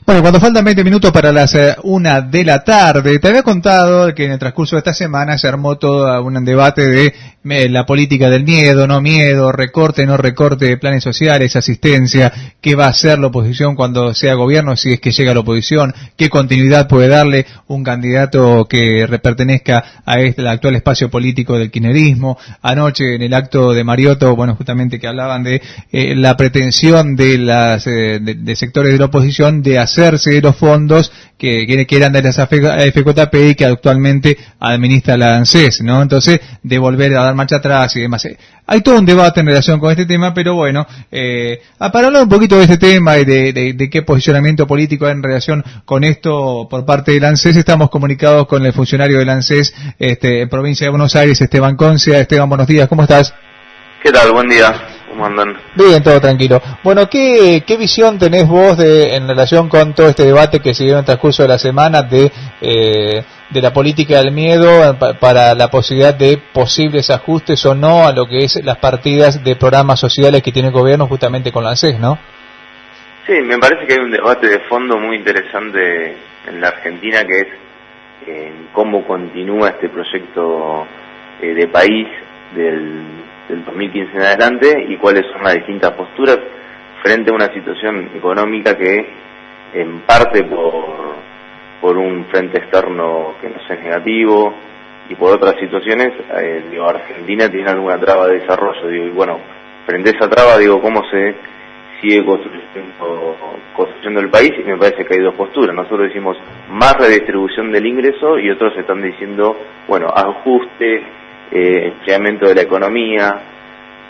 Bueno, cuando faltan 20 minutos para las 1 de la tarde, te había contado que en el transcurso de esta semana se armó todo un debate de la política del miedo, no miedo, recorte, no recorte de planes sociales, asistencia, qué va a hacer la oposición cuando sea gobierno, si es que llega a la oposición, qué continuidad puede darle un candidato que pertenezca a el actual espacio político del kirchnerismo. Anoche en el acto de Mariotto, bueno, justamente que hablaban de la pretensión de de sectores de la oposición de hacerse de los fondos que eran de las FJP y que actualmente administra la ANSES, ¿no? Entonces, de volver a dar marcha atrás y demás. Hay todo un debate en relación con este tema, pero bueno, para hablar un poquito de este tema y de qué posicionamiento político hay en relación con esto por parte del ANSES, estamos comunicados con el funcionario del ANSES en provincia de Buenos Aires, Esteban Concia. Esteban, buenos días, ¿cómo estás? ¿Qué tal? Buen día. ¿Cómo andan? Bien, todo tranquilo. Bueno, ¿qué visión tenés vos en relación con todo este debate que se dio en el transcurso de la semana de la política del miedo para la posibilidad de posibles ajustes o no a lo que es las partidas de programas sociales que tiene el gobierno justamente con la ANSES, ¿no? Sí, me parece que hay un debate de fondo muy interesante en la Argentina, que es cómo continúa este proyecto de país del 2015 en adelante y cuáles son las distintas posturas frente a una situación económica que en parte por un frente externo que no sea negativo y por otras situaciones, Argentina tiene alguna traba de desarrollo, y bueno, frente a esa traba, cómo se sigue construyendo el país, y me parece que hay dos posturas. Nosotros decimos más redistribución del ingreso y otros están diciendo, bueno, ajuste, enfriamiento de la economía,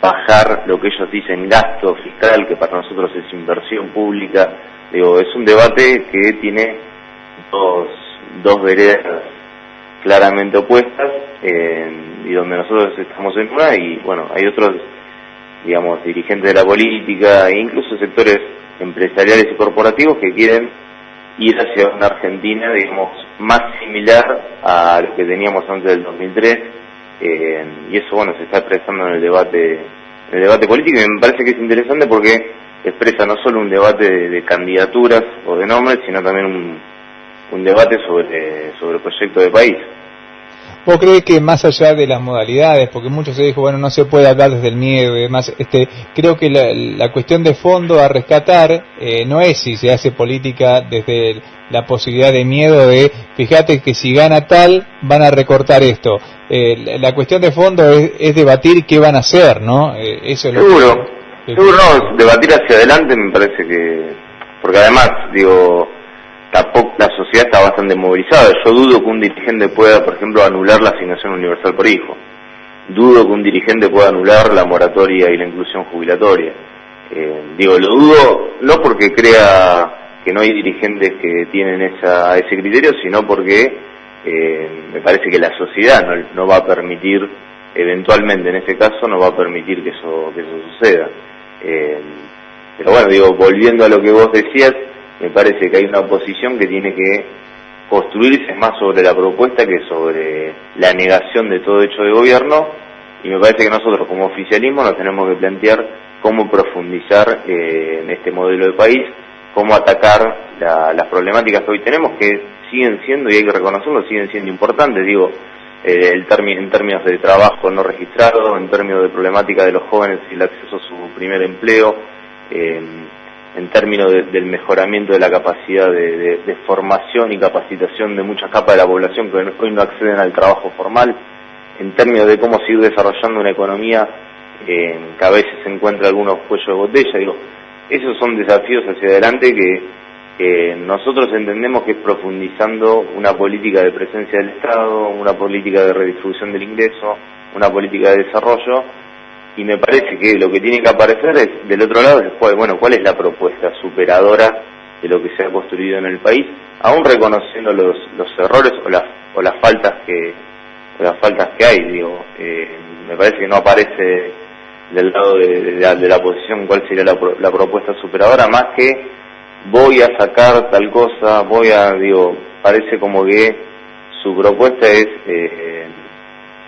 bajar lo que ellos dicen gasto fiscal, que para nosotros es inversión pública. Es un debate que tiene dos veredas claramente opuestas, y donde nosotros estamos en una, y bueno, hay otros, dirigentes de la política e incluso sectores empresariales y corporativos que quieren ir hacia una Argentina, más similar a lo que teníamos antes del 2003, y eso, bueno, se está expresando en el debate político, y me parece que es interesante porque expresa no solo un debate de candidaturas o de nombres, sino también un debate sobre el proyecto de país. ¿Vos crees que más allá de las modalidades, porque mucho se dijo, bueno, no se puede hablar desde el miedo y demás, creo que la cuestión de fondo a rescatar no es si se hace política desde la posibilidad de miedo de, fíjate que si gana tal, van a recortar esto. La cuestión de fondo es debatir qué van a hacer, ¿no? Eso es seguro, no, debatir hacia adelante me parece que, porque además, tampoco la sociedad está bastante movilizada. Yo dudo que un dirigente pueda, por ejemplo, anular la asignación universal por hijo. Dudo que un dirigente pueda anular la moratoria y la inclusión jubilatoria. Lo dudo no porque crea que no hay dirigentes que tienen ese criterio, sino porque me parece que la sociedad no va a permitir, eventualmente en ese caso, no va a permitir que eso suceda. Pero bueno, volviendo a lo que vos decías, me parece que hay una oposición que tiene que construirse más sobre la propuesta que sobre la negación de todo hecho de gobierno, y me parece que nosotros como oficialismo nos tenemos que plantear cómo profundizar en este modelo de país, cómo atacar las problemáticas que hoy tenemos, que siguen siendo, y hay que reconocerlo, siguen siendo importantes, en términos de trabajo no registrado, en términos de problemática de los jóvenes y el acceso a su primer empleo, en términos del mejoramiento de la capacidad de formación y capacitación de muchas capas de la población que hoy no acceden al trabajo formal, en términos de cómo seguir desarrollando una economía que a veces se encuentra algunos cuellos de botella. Esos son desafíos hacia adelante que nosotros entendemos que es profundizando una política de presencia del Estado, una política de redistribución del ingreso, una política de desarrollo. Y me parece que lo que tiene que aparecer es, del otro lado, cuál es la propuesta superadora de lo que se ha construido en el país, aún reconociendo los errores o las faltas que hay. Me parece que no aparece del lado de la oposición cuál sería la propuesta superadora, más que voy a sacar tal cosa, parece como que su propuesta es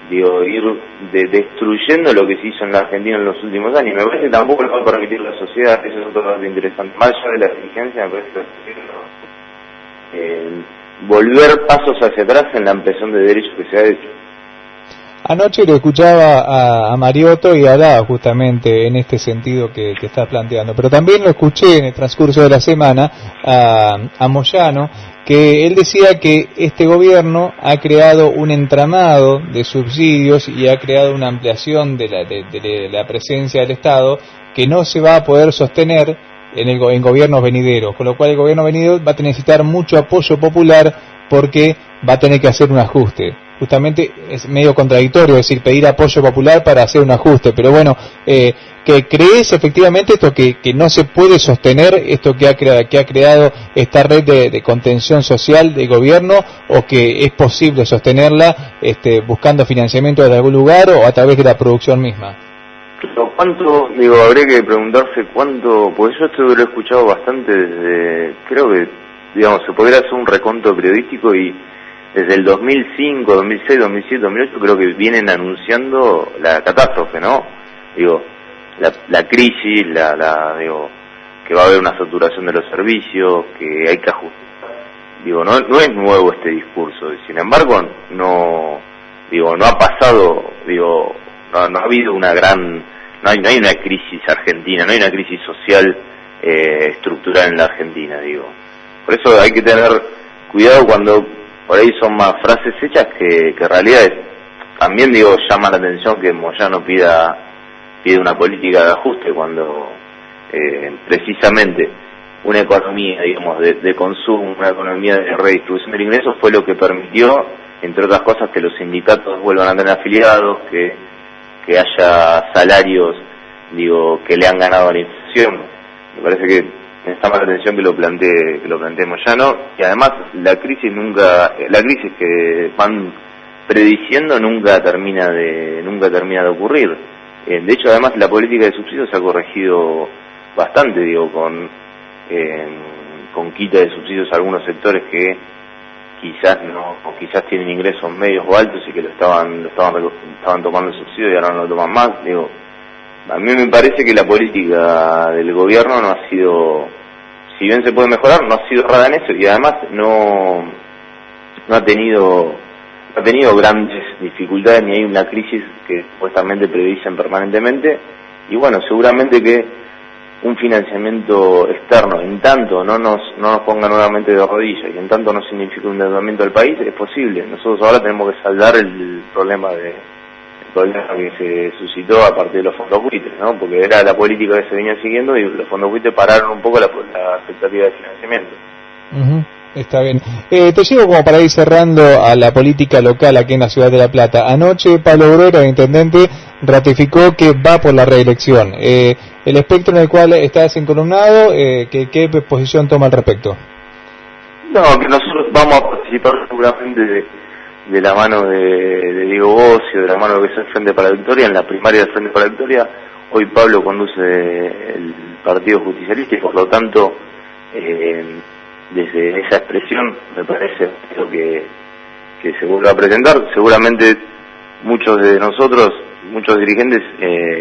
ir destruyendo lo que se hizo en la Argentina en los últimos años. Me parece que tampoco lo va a permitir la sociedad, eso es otro dato interesante. Más allá de la dirigencia, me parece que volver pasos hacia atrás en la ampliación de derechos que se ha hecho. Anoche lo escuchaba a Mariotto y hablaba justamente en este sentido que está planteando, pero también lo escuché en el transcurso de la semana a Moyano, que él decía que este gobierno ha creado un entramado de subsidios y ha creado una ampliación de la presencia del Estado que no se va a poder sostener en gobiernos venideros, con lo cual el gobierno venidero va a necesitar mucho apoyo popular porque va a tener que hacer un ajuste. Justamente es medio contradictorio decir pedir apoyo popular para hacer un ajuste, pero bueno, que crees efectivamente esto que no se puede sostener esto que ha creado esta red de contención social del gobierno, o que es posible sostenerla buscando financiamiento de algún lugar o a través de la producción misma. Pero ¿cuánto, habría que preguntarse cuánto, pues yo esto lo he escuchado bastante desde, creo que, se podría hacer un reconto periodístico y desde el 2005, 2006, 2007, 2008 creo que vienen anunciando la catástrofe, ¿no? La crisis, que va a haber una saturación de los servicios, que hay que ajustar. No es nuevo este discurso, sin embargo, no ha pasado, no ha habido una gran, no hay una crisis argentina, no hay una crisis social estructural en la Argentina, Por eso hay que tener cuidado cuando por ahí son más frases hechas que realidades. También llama la atención que Moyano pide una política de ajuste cuando precisamente una economía, de consumo, una economía de redistribución del ingreso fue lo que permitió, entre otras cosas, que los sindicatos vuelvan a tener afiliados, que haya salarios, que le han ganado a la inflación. Me parece que me llama la atención que lo plantee Moyano, y además la crisis que van prediciendo nunca termina de ocurrir. De hecho, además, la política de subsidios se ha corregido bastante, con quita de subsidios a algunos sectores que quizás tienen ingresos medios o altos y que estaban tomando el subsidio y ahora no lo toman más. A mí me parece que la política del gobierno no ha sido, si bien se puede mejorar, no ha sido errada en eso, y además no ha tenido grandes dificultades, ni hay una crisis que supuestamente predicen permanentemente, y bueno, seguramente que un financiamiento externo, en tanto no nos ponga nuevamente de rodillas y en tanto no signifique un endeudamiento del país, es posible. Nosotros ahora tenemos que saldar el problema que se suscitó a partir de los fondos buitres, ¿no? Porque era la política que se venía siguiendo y los fondos buitres pararon un poco la expectativa de financiamiento. Uh-huh. Está bien. Te llevo como para ir cerrando a la política local aquí en la ciudad de La Plata. Anoche Pablo Bruera, intendente, ratificó que va por la reelección. El espectro en el cual estás encolumnado, ¿qué posición toma al respecto? No, que nosotros vamos a participar seguramente de la mano de Diego Bocio, de la mano de lo que es el Frente para la Victoria, en la primaria del Frente para la Victoria. Hoy Pablo conduce el Partido Justicialista y por lo tanto, desde esa expresión me parece que se vuelva a presentar. Seguramente muchos de nosotros, muchos dirigentes,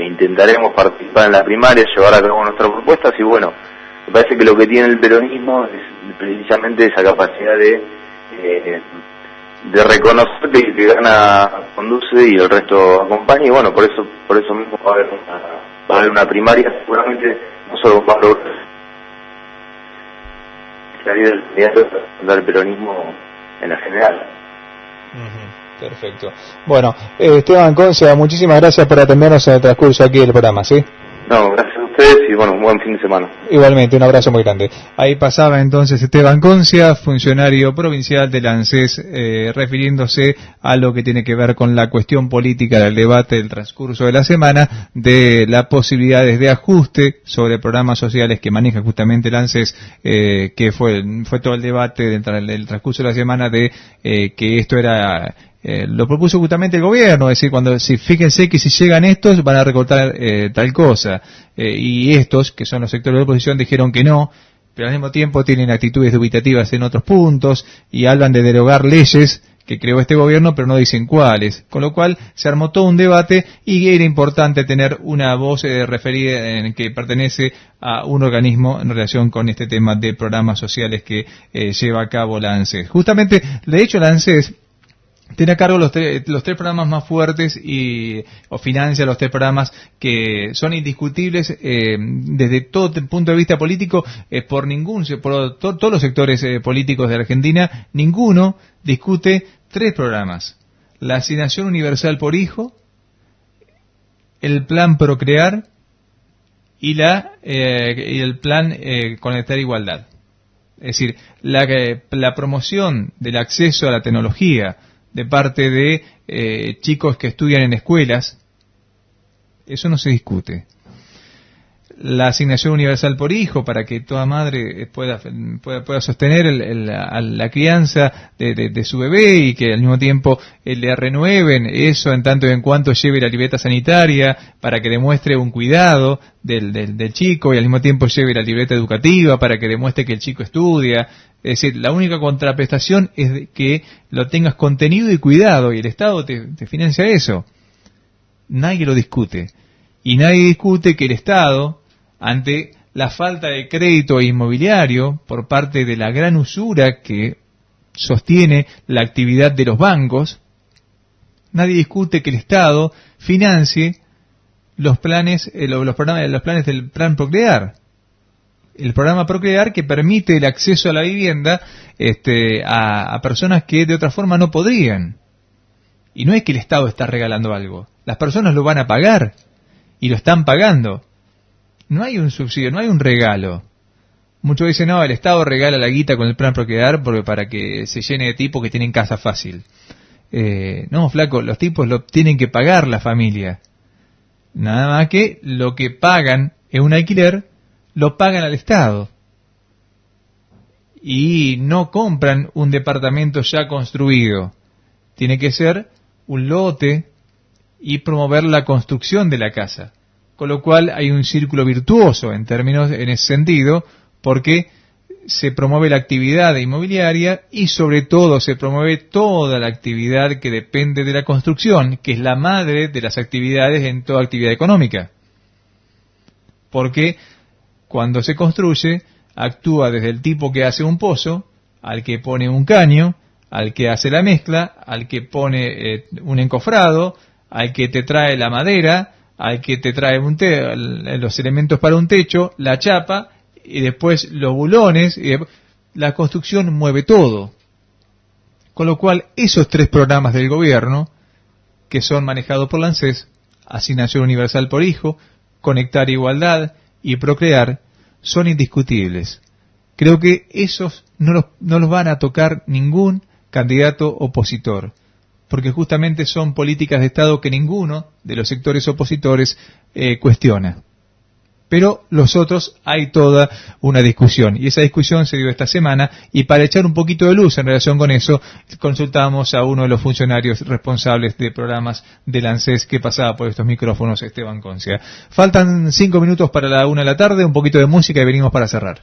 intentaremos participar en la primaria, llevar a cabo nuestras propuestas, y bueno, me parece que lo que tiene el peronismo es precisamente esa capacidad de reconocer que el que gana conduce y el resto acompaña, y bueno, por eso mismo va a haber una primaria, seguramente no solo con Pablo del candidato del peronismo en la general. Perfecto. Bueno, Esteban Concia, muchísimas gracias por atendernos en el transcurso aquí del programa, ¿sí? No, gracias a ustedes y bueno, un buen fin de semana. Igualmente, un abrazo muy grande. Ahí pasaba entonces Esteban Concia, funcionario provincial del ANSES, refiriéndose a lo que tiene que ver con la cuestión política del debate del transcurso de la semana, de las posibilidades de ajuste sobre programas sociales que maneja justamente el ANSES, que fue todo el debate del transcurso de la semana de que esto era... lo propuso justamente el gobierno, es decir, fíjense que si llegan estos van a recortar tal cosa, y estos, que son los sectores de oposición, dijeron que no, pero al mismo tiempo tienen actitudes dubitativas en otros puntos y hablan de derogar leyes que creó este gobierno, pero no dicen cuáles. Con lo cual se armó todo un debate y era importante tener una voz referida en que pertenece a un organismo en relación con este tema de programas sociales que lleva a cabo la ANSES. Justamente, de hecho, la ANSES tiene a cargo los tres programas más fuertes o financia los tres programas que son indiscutibles desde todo punto de vista político por todos los sectores políticos de Argentina. Ninguno discute tres programas: la asignación universal por hijo, el plan Procrear y el plan Conectar Igualdad. Es decir, la promoción del acceso a la tecnología de parte de chicos que estudian en escuelas, eso no se discute. La asignación universal por hijo, para que toda madre pueda sostener la crianza de su bebé y que al mismo tiempo le renueven eso en tanto y en cuanto lleve la libreta sanitaria para que demuestre un cuidado del chico, y al mismo tiempo lleve la libreta educativa para que demuestre que el chico estudia. Es decir, la única contraprestación es que lo tengas contenido y cuidado, y el Estado te financia eso. Nadie lo discute. Y nadie discute que el Estado, ante la falta de crédito inmobiliario por parte de la gran usura que sostiene la actividad de los bancos, nadie discute que el Estado financie los planes del plan Procrear. El programa Procrear, que permite el acceso a la vivienda a personas que de otra forma no podrían. Y no es que el Estado está regalando algo. Las personas lo van a pagar y lo están pagando. No hay un subsidio, no hay un regalo. Muchos dicen, no, el Estado regala la guita con el plan Procrear para que se llene de tipos que tienen casa fácil. No, flaco, los tipos lo tienen que pagar la familia. Nada más que lo que pagan en un alquiler lo pagan al Estado. Y no compran un departamento ya construido. Tiene que ser un lote y promover la construcción de la casa. Con lo cual hay un círculo virtuoso en ese sentido, porque se promueve la actividad inmobiliaria y sobre todo se promueve toda la actividad que depende de la construcción, que es la madre de las actividades en toda actividad económica. Porque cuando se construye, actúa desde el tipo que hace un pozo, al que pone un caño, al que hace la mezcla, al que pone un encofrado, al que te trae la madera, al que te trae los elementos para un techo, la chapa, y después los bulones, y la construcción mueve todo. Con lo cual, esos tres programas del gobierno, que son manejados por la ANSES, Asignación Universal por Hijo, Conectar Igualdad y Procrear, son indiscutibles. Creo que esos no los van a tocar ningún candidato opositor, porque justamente son políticas de Estado que ninguno de los sectores opositores cuestiona. Pero los otros hay toda una discusión, y esa discusión se dio esta semana, y para echar un poquito de luz en relación con eso, consultamos a uno de los funcionarios responsables de programas del ANSES que pasaba por estos micrófonos, Esteban Concia. Faltan 5 minutos para la 1 de la tarde, un poquito de música y venimos para cerrar.